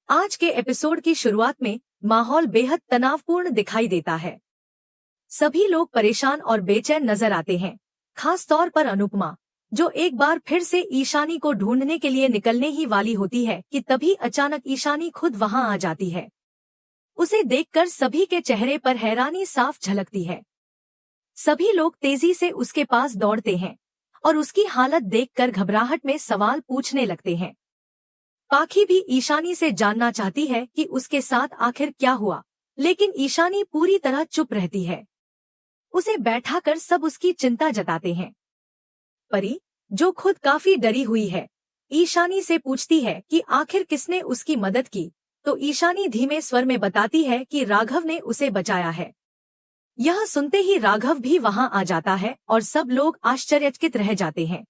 आज के एपिसोड की शुरुआत में माहौल बेहद तनावपूर्ण दिखाई देता है। सभी लोग परेशान और बेचैन नजर आते हैं, खास तौर पर अनुपमा, जो एक बार फिर से ईशानी को ढूंढने के लिए निकलने ही वाली होती है कि तभी अचानक ईशानी खुद वहां आ जाती है। उसे देखकर सभी के चेहरे पर हैरानी साफ झलकती है। सभी लोग तेजी से उसके पास दौड़ते हैं और उसकी हालत देखकर घबराहट में सवाल पूछने लगते हैं। पाखी भी ईशानी से जानना चाहती है कि उसके साथ आखिर क्या हुआ, लेकिन ईशानी पूरी तरह चुप रहती है। उसे बैठाकर सब उसकी चिंता जताते हैं। परी, जो खुद काफी डरी हुई है, ईशानी से पूछती है कि आखिर किसने उसकी मदद की, तो ईशानी धीमे स्वर में बताती है कि राघव ने उसे बचाया है। यह सुनते ही राघव भी वहां आ जाता है और सब लोग आश्चर्यचकित रह जाते हैं।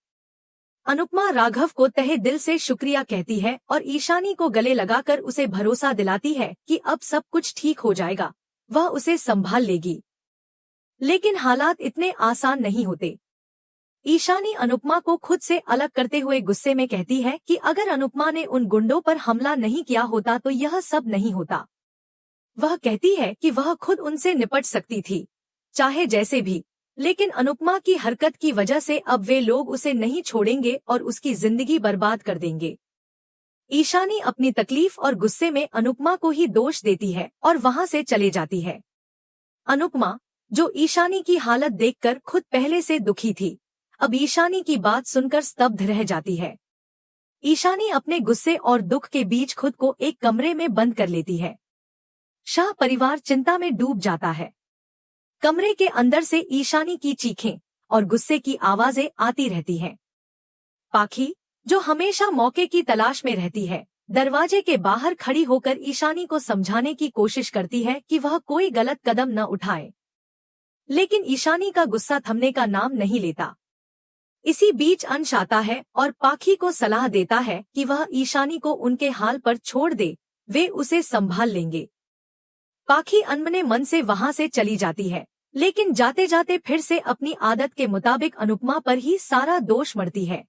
अनुपमा राघव को तहे दिल से शुक्रिया कहती है और ईशानी को गले लगाकर उसे भरोसा दिलाती है कि अब सब कुछ ठीक हो जाएगा, वह उसे संभाल लेगी। लेकिन हालात इतने आसान नहीं होते। ईशानी अनुपमा को खुद से अलग करते हुए गुस्से में कहती है कि अगर अनुपमा ने उन गुंडों पर हमला नहीं किया होता तो यह सब नहीं होता। वह कहती है कि वह खुद उनसे निपट सकती थी, चाहे जैसे भी, लेकिन अनुपमा की हरकत की वजह से अब वे लोग उसे नहीं छोड़ेंगे और उसकी जिंदगी बर्बाद कर देंगे। ईशानी अपनी तकलीफ और गुस्से में अनुपमा को ही दोष देती है और वहां से चले जाती है। अनुपमा, जो ईशानी की हालत देखकर खुद पहले से दुखी थी, अब ईशानी की बात सुनकर स्तब्ध रह जाती है। ईशानी अपने गुस्से और दुख के बीच खुद को एक कमरे में बंद कर लेती है। शाह परिवार चिंता में डूब जाता है। कमरे के अंदर से ईशानी की चीखें और गुस्से की आवाजें आती रहती हैं। पाखी, जो हमेशा मौके की तलाश में रहती है, दरवाजे के बाहर खड़ी होकर ईशानी को समझाने की कोशिश करती है कि वह कोई गलत कदम न उठाए, लेकिन ईशानी का गुस्सा थमने का नाम नहीं लेता। इसी बीच अंश आता है और पाखी को सलाह देता है कि वह ईशानी को उनके हाल पर छोड़ दे, वे उसे संभाल लेंगे। पाखी अनमने मन से वहां से चली जाती है, लेकिन जाते जाते फिर से अपनी आदत के मुताबिक अनुपमा पर ही सारा दोष मढ़ती है।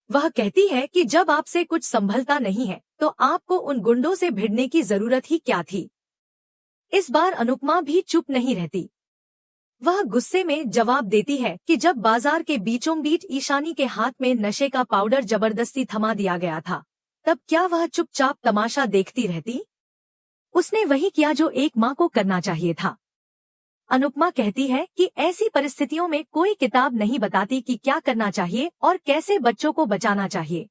वह कहती है कि जब आपसे कुछ संभलता नहीं है तो आपको उन गुंडों से भिड़ने की जरूरत ही क्या थी। इस बार अनुपमा भी चुप नहीं रहती। वह गुस्से में जवाब देती है कि जब बाजार के बीचों बीच ईशानी के हाथ में नशे का पाउडर जबरदस्ती थमा दिया गया था, तब क्या वह चुपचाप तमाशा देखती रहती? उसने वही किया जो एक माँ को करना चाहिए था। अनुपमा कहती है कि ऐसी परिस्थितियों में कोई किताब नहीं बताती कि क्या करना चाहिए और कैसे बच्चों को बचाना चाहिए।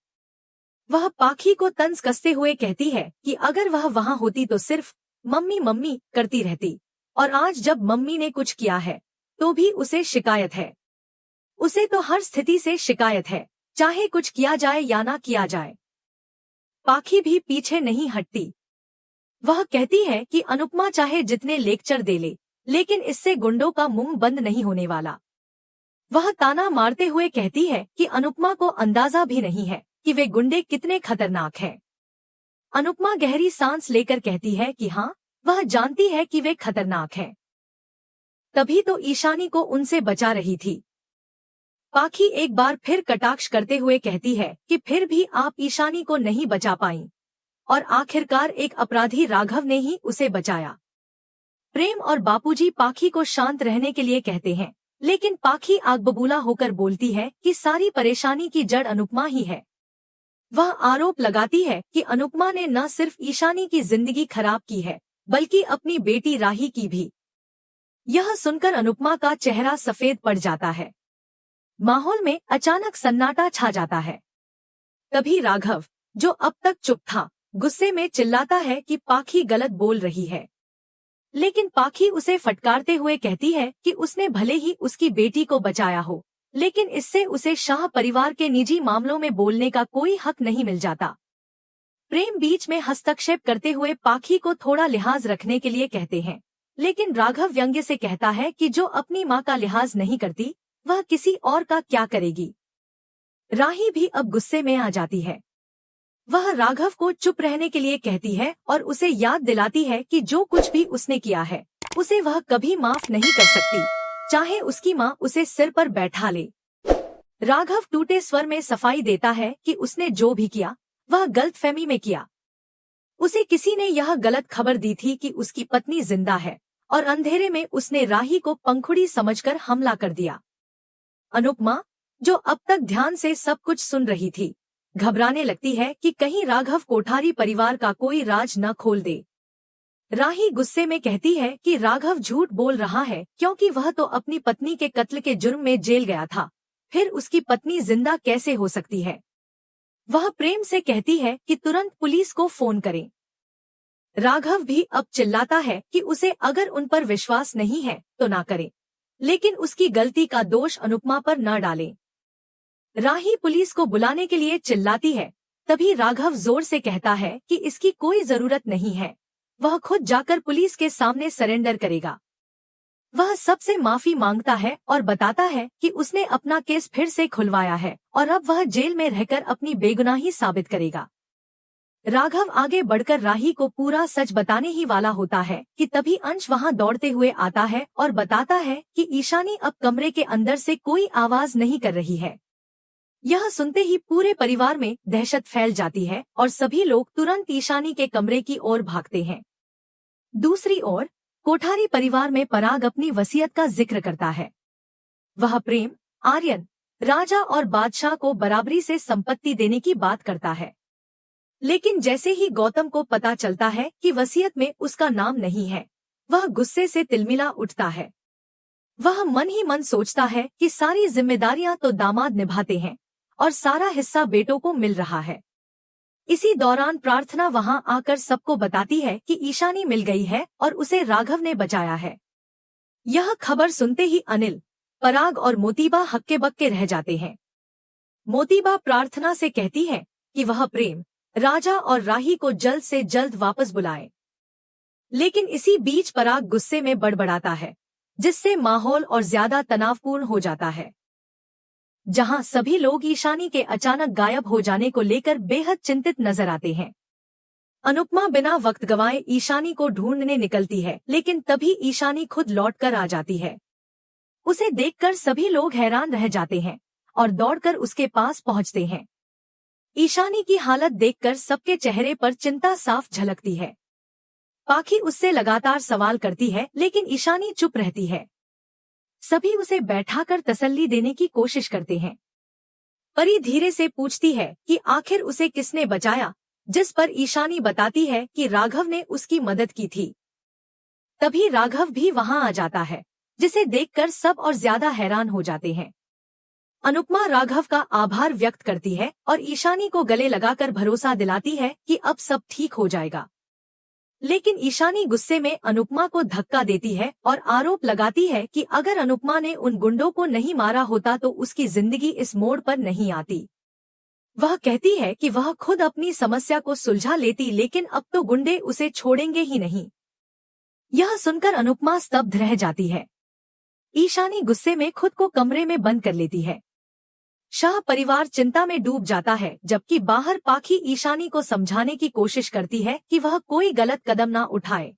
वह पाखी को तंज कसते हुए कहती है कि अगर वह वहां होती तो सिर्फ मम्मी मम्मी करती रहती, और आज जब मम्मी ने कुछ किया है तो भी उसे शिकायत है। उसे तो हर स्थिति से शिकायत है, चाहे कुछ किया जाए या ना किया जाए। पाखी भी पीछे नहीं हटती। वह कहती है कि अनुपमा चाहे जितने लेक्चर दे ले, लेकिन इससे गुंडों का मुंह बंद नहीं होने वाला। वह ताना मारते हुए कहती है कि अनुपमा को अंदाजा भी नहीं है कि वे गुंडे कितने खतरनाक हैं। अनुपमा गहरी सांस लेकर कहती है कि हाँ, वह जानती है कि वे खतरनाक हैं, तभी तो ईशानी को उनसे बचा रही थी। पाखी एक बार फिर कटाक्ष करते हुए कहती है कि फिर भी आप ईशानी को नहीं बचा पाईं, और आखिरकार एक अपराधी राघव ने ही उसे बचाया। प्रेम और बापूजी पाखी को शांत रहने के लिए कहते हैं, लेकिन पाखी आग बबूला होकर बोलती है कि सारी परेशानी की जड़ अनुपमा ही है। वह आरोप लगाती है कि अनुपमा ने न सिर्फ ईशानी की जिंदगी खराब की है, बल्कि अपनी बेटी राही की भी। यह सुनकर अनुपमा का चेहरा सफेद पड़ जाता है। माहौल में अचानक सन्नाटा छा जाता है। तभी राघव, जो अब तक चुप था, गुस्से में चिल्लाता है कि पाखी गलत बोल रही है। लेकिन पाखी उसे फटकारते हुए कहती है कि उसने भले ही उसकी बेटी को बचाया हो, लेकिन इससे उसे शाह परिवार के निजी मामलों में बोलने का कोई हक नहीं मिल जाता। प्रेम बीच में हस्तक्षेप करते हुए पाखी को थोड़ा लिहाज रखने के लिए कहते हैं, लेकिन राघव व्यंग्य से कहता है कि जो अपनी माँ का लिहाज नहीं करती, वह किसी और का क्या करेगी। राही भी अब गुस्से में आ जाती है। वह राघव को चुप रहने के लिए कहती है और उसे याद दिलाती है कि जो कुछ भी उसने किया है, उसे वह कभी माफ नहीं कर सकती, चाहे उसकी माँ उसे सिर पर बैठा ले। राघव टूटे स्वर में सफाई देता है कि उसने जो भी किया वह गलतफहमी में किया। उसे किसी ने यह गलत खबर दी थी कि उसकी पत्नी जिंदा है और अंधेरे में उसने राही को पंखुड़ी समझकर हमला कर दिया। अनुपमा, जो अब तक ध्यान से सब कुछ सुन रही थी, घबराने लगती है कि कहीं राघव कोठारी परिवार का कोई राज न खोल दे। राही गुस्से में कहती है कि राघव झूठ बोल रहा है क्योंकि वह तो अपनी पत्नी के कत्ल के जुर्म में जेल गया था, फिर उसकी पत्नी जिंदा कैसे हो सकती है। वह प्रेम से कहती है कि तुरंत पुलिस को फोन करें। राघव भी अब चिल्लाता है कि उसे अगर उन पर विश्वास नहीं है तो ना करे, लेकिन उसकी गलती का दोष अनुपमा पर न डाले। राही पुलिस को बुलाने के लिए चिल्लाती है, तभी राघव जोर से कहता है कि इसकी कोई जरूरत नहीं है, वह खुद जाकर पुलिस के सामने सरेंडर करेगा। वह सबसे माफी मांगता है और बताता है कि उसने अपना केस फिर से खुलवाया है और अब वह जेल में रहकर अपनी बेगुनाही साबित करेगा। राघव आगे बढ़कर राही को पूरा सच बताने ही वाला होता है कि तभी अंश वहां दौड़ते हुए आता है और बताता है कि ईशानी अब कमरे के अंदर से कोई आवाज नहीं कर रही है। यह सुनते ही पूरे परिवार में दहशत फैल जाती है और सभी लोग तुरंत ईशानी के कमरे की ओर भागते हैं। दूसरी ओर कोठारी परिवार में पराग अपनी वसीयत का जिक्र करता है। वह प्रेम, आर्यन, राजा और बादशाह को बराबरी से संपत्ति देने की बात करता है, लेकिन जैसे ही गौतम को पता चलता है कि वसीयत में उसका नाम नहीं है, वह गुस्से से तिलमिला उठता है। वह मन ही मन सोचता है कि सारी जिम्मेदारियां तो दामाद निभाते हैं और सारा हिस्सा बेटों को मिल रहा है। इसी दौरान प्रार्थना वहां आकर सबको बताती है कि ईशानी मिल गई है और उसे राघव ने बचाया है। यह खबर सुनते ही अनिल, पराग और मोतीबा हक्के बक्के रह जाते हैं। मोतीबा प्रार्थना से कहती है कि वह प्रेम, राजा और राही को जल्द से जल्द वापस बुलाए, लेकिन इसी बीच पराग गुस्से में बड़बड़ाता है, जिससे माहौल और ज्यादा तनावपूर्ण हो जाता है। जहां सभी लोग ईशानी के अचानक गायब हो जाने को लेकर बेहद चिंतित नजर आते हैं। अनुपमा बिना वक्त गंवाए ईशानी को ढूंढने निकलती है, लेकिन तभी ईशानी खुद लौटकर आ जाती है। उसे देखकर सभी लोग हैरान रह जाते हैं और दौड़कर उसके पास पहुंचते हैं। ईशानी की हालत देखकर सबके चेहरे पर चिंता साफ झलकती है। पाखी उससे लगातार सवाल करती है, लेकिन ईशानी चुप रहती है। सभी उसे बैठाकर तसल्ली देने की कोशिश करते हैं। परी धीरे से पूछती है कि आखिर उसे किसने बचाया, जिस पर ईशानी बताती है कि राघव ने उसकी मदद की थी। तभी राघव भी वहां आ जाता है, जिसे देखकर सब और ज्यादा हैरान हो जाते हैं। अनुपमा राघव का आभार व्यक्त करती है और ईशानी को गले लगाकर भरोसा दिलाती है कि अब सब ठीक हो जाएगा। लेकिन ईशानी गुस्से में अनुपमा को धक्का देती है और आरोप लगाती है कि अगर अनुपमा ने उन गुंडों को नहीं मारा होता तो उसकी जिंदगी इस मोड़ पर नहीं आती। वह कहती है कि वह खुद अपनी समस्या को सुलझा लेती, लेकिन अब तो गुंडे उसे छोड़ेंगे ही नहीं। यह सुनकर अनुपमा स्तब्ध रह जाती है। ईशानी गुस्से में खुद को कमरे में बंद कर लेती है। शाह परिवार चिंता में डूब जाता है, जबकि बाहर पाखी ईशानी को समझाने की कोशिश करती है कि वह कोई गलत कदम ना उठाए।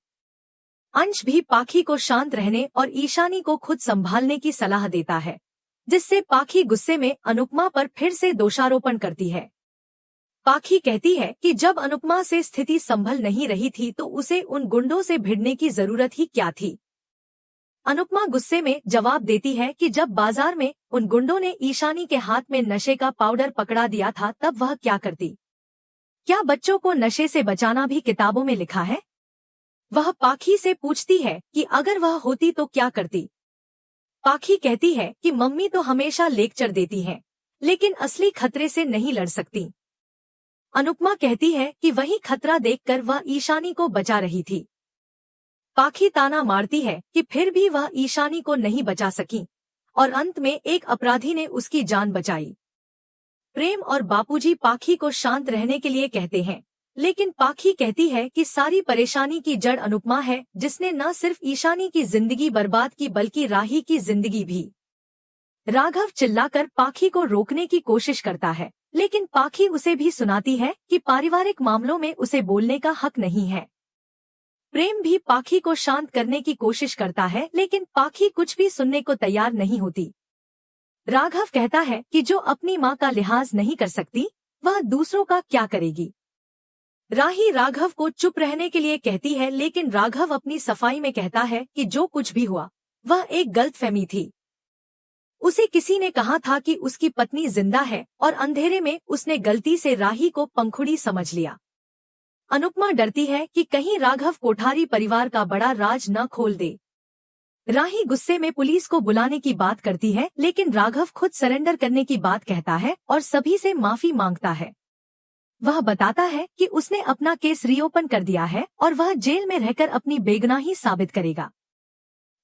अंश भी पाखी को शांत रहने और ईशानी को खुद संभालने की सलाह देता है, जिससे पाखी गुस्से में अनुपमा पर फिर से दोषारोपण करती है। पाखी कहती है कि जब अनुपमा से स्थिति संभल नहीं रही थी तो उसे उन गुंडों से भिड़ने की जरूरत ही क्या थी। अनुपमा गुस्से में जवाब देती है कि जब बाजार में उन गुंडों ने ईशानी के हाथ में नशे का पाउडर पकड़ा दिया था तब वह क्या करती। क्या बच्चों को नशे से बचाना भी किताबों में लिखा है। वह पाखी से पूछती है कि अगर वह होती तो क्या करती। पाखी कहती है कि मम्मी तो हमेशा लेक्चर देती हैं, लेकिन असली खतरे से नहीं लड़ सकती। अनुपमा कहती है कि वही खतरा देखकर वह ईशानी को बचा रही थी। पाखी ताना मारती है कि फिर भी वह ईशानी को नहीं बचा सकी और अंत में एक अपराधी ने उसकी जान बचाई। प्रेम और बापूजी पाखी को शांत रहने के लिए कहते हैं, लेकिन पाखी कहती है कि सारी परेशानी की जड़ अनुपमा है, जिसने न सिर्फ ईशानी की जिंदगी बर्बाद की बल्कि राही की जिंदगी भी। राघव चिल्लाकर पाखी को रोकने की कोशिश करता है, लेकिन पाखी उसे भी सुनाती है कि पारिवारिक मामलों में उसे बोलने का हक नहीं है। प्रेम भी पाखी को शांत करने की कोशिश करता है, लेकिन पाखी कुछ भी सुनने को तैयार नहीं होती। राघव कहता है कि जो अपनी मां का लिहाज नहीं कर सकती, वह दूसरों का क्या करेगी। राही राघव को चुप रहने के लिए कहती है, लेकिन राघव अपनी सफाई में कहता है कि जो कुछ भी हुआ वह एक गलतफहमी थी। उसे किसी ने कहा था कि उसकी पत्नी जिंदा है और अंधेरे में उसने गलती से राही को पंखुड़ी समझ लिया। अनुपमा डरती है कि कहीं राघव कोठारी परिवार का बड़ा राज न खोल दे। राही गुस्से में पुलिस को बुलाने की बात करती है, लेकिन राघव खुद सरेंडर करने की बात कहता है और सभी से माफी मांगता है। वह बताता है कि उसने अपना केस रीओपन कर दिया है और वह जेल में रहकर अपनी बेगुनाही साबित करेगा।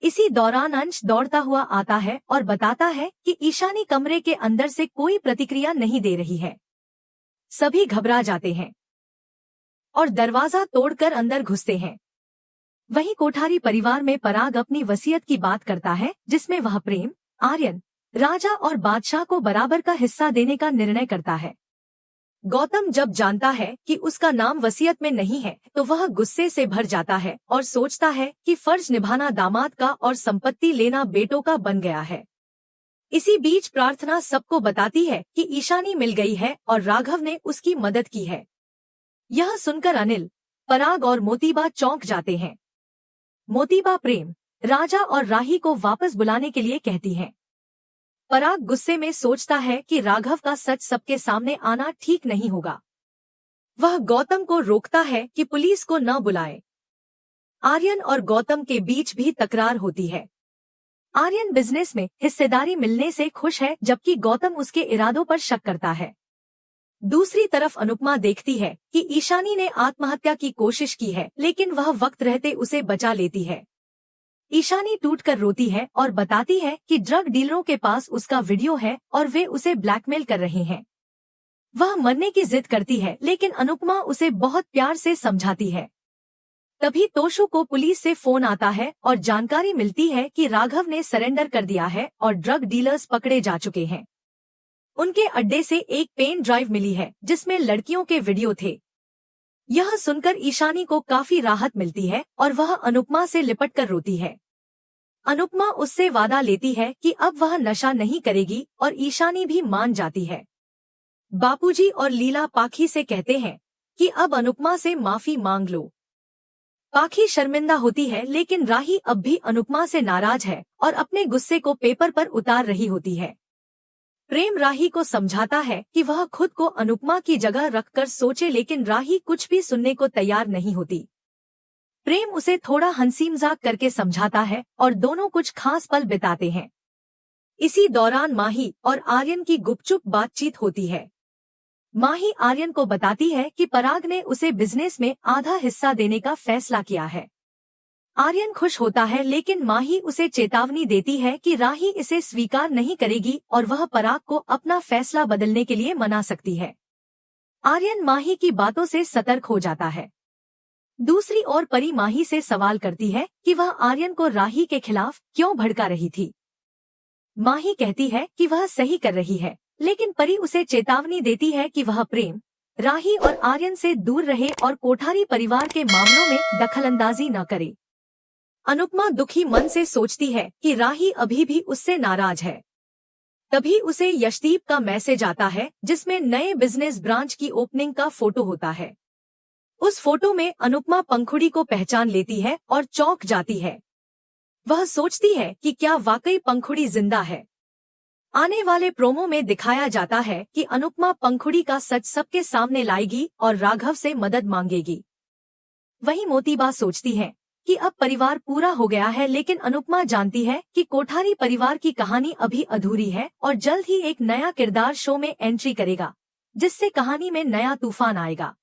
इसी दौरान अंश दौड़ता हुआ आता है और बताता है कि ईशानी कमरे के अंदर से कोई प्रतिक्रिया नहीं दे रही है। सभी घबरा जाते हैं और दरवाजा तोड़कर अंदर घुसते हैं। वहीं कोठारी परिवार में पराग अपनी वसीयत की बात करता है, जिसमें वह प्रेम, आर्यन, राजा और बादशाह को बराबर का हिस्सा देने का निर्णय करता है। गौतम जब जानता है कि उसका नाम वसीयत में नहीं है तो वह गुस्से से भर जाता है और सोचता है कि फर्ज निभाना दामाद का और संपत्ति लेना बेटों का बन गया है। इसी बीच प्रार्थना सबको बताती है कि ईशानी मिल गई है और राघव ने उसकी मदद की है। यह सुनकर अनिल, पराग और मोतीबा चौंक जाते हैं। मोतीबा प्रेम, राजा और राही को वापस बुलाने के लिए कहती है। पराग गुस्से में सोचता है कि राघव का सच सबके सामने आना ठीक नहीं होगा। वह गौतम को रोकता है कि पुलिस को न बुलाए। आर्यन और गौतम के बीच भी तकरार होती है। आर्यन बिजनेस में हिस्सेदारी मिलने से खुश है, जबकि गौतम उसके इरादों पर शक करता है। दूसरी तरफ अनुपमा देखती है कि ईशानी ने आत्महत्या की कोशिश की है, लेकिन वह वक्त रहते उसे बचा लेती है। ईशानी टूटकर रोती है और बताती है कि ड्रग डीलरों के पास उसका वीडियो है और वे उसे ब्लैकमेल कर रहे हैं। वह मरने की जिद करती है, लेकिन अनुपमा उसे बहुत प्यार से समझाती है। तभी तोशु को पुलिस से फोन आता है और जानकारी मिलती है कि राघव ने सरेंडर कर दिया है और ड्रग डीलर्स पकड़े जा चुके हैं। उनके अड्डे से एक पेन ड्राइव मिली है जिसमें लड़कियों के वीडियो थे। यह सुनकर ईशानी को काफी राहत मिलती है और वह अनुपमा से लिपटकर रोती है। अनुपमा उससे वादा लेती है कि अब वह नशा नहीं करेगी और ईशानी भी मान जाती है। बापूजी और लीला पाखी से कहते हैं कि अब अनुपमा से माफी मांग लो। पाखी शर्मिंदा होती है, लेकिन राही अब भी अनुपमा से नाराज है और अपने गुस्से को पेपर पर उतार रही होती है। प्रेम राही को समझाता है कि वह खुद को अनुपमा की जगह रखकर सोचे, लेकिन राही कुछ भी सुनने को तैयार नहीं होती। प्रेम उसे थोड़ा हंसी मजाक करके समझाता है और दोनों कुछ खास पल बिताते हैं। इसी दौरान माही और आर्यन की गुपचुप बातचीत होती है। माही आर्यन को बताती है कि पराग ने उसे बिजनेस में आधा हिस्सा देने का फैसला किया है। आर्यन खुश होता है, लेकिन माही उसे चेतावनी देती है कि राही इसे स्वीकार नहीं करेगी और वह पराग को अपना फैसला बदलने के लिए मना सकती है। आर्यन माही की बातों से सतर्क हो जाता है। दूसरी ओर परी माही से सवाल करती है कि वह आर्यन को राही के खिलाफ क्यों भड़का रही थी। माही कहती है कि वह सही कर रही है, लेकिन परी उसे चेतावनी देती है कि वह प्रेम, राही और आर्यन से दूर रहे और कोठारी परिवार के मामलों में दखलंदाजी न करे। अनुपमा दुखी मन से सोचती है कि राही अभी भी उससे नाराज है। तभी उसे यशदीप का मैसेज आता है, जिसमें नए बिजनेस ब्रांच की ओपनिंग का फोटो होता है। उस फोटो में अनुपमा पंखुड़ी को पहचान लेती है और चौंक जाती है। वह सोचती है कि क्या वाकई पंखुड़ी जिंदा है। आने वाले प्रोमो में दिखाया जाता है कि अनुपमा पंखुड़ी का सच सबके सामने लाएगी और राघव से मदद मांगेगी। वहीं मोतीबा सोचती है कि अब परिवार पूरा हो गया है, लेकिन अनुपमा जानती है कि कोठारी परिवार की कहानी अभी अधूरी है और जल्द ही एक नया किरदार शो में एंट्री करेगा, जिससे कहानी में नया तूफान आएगा।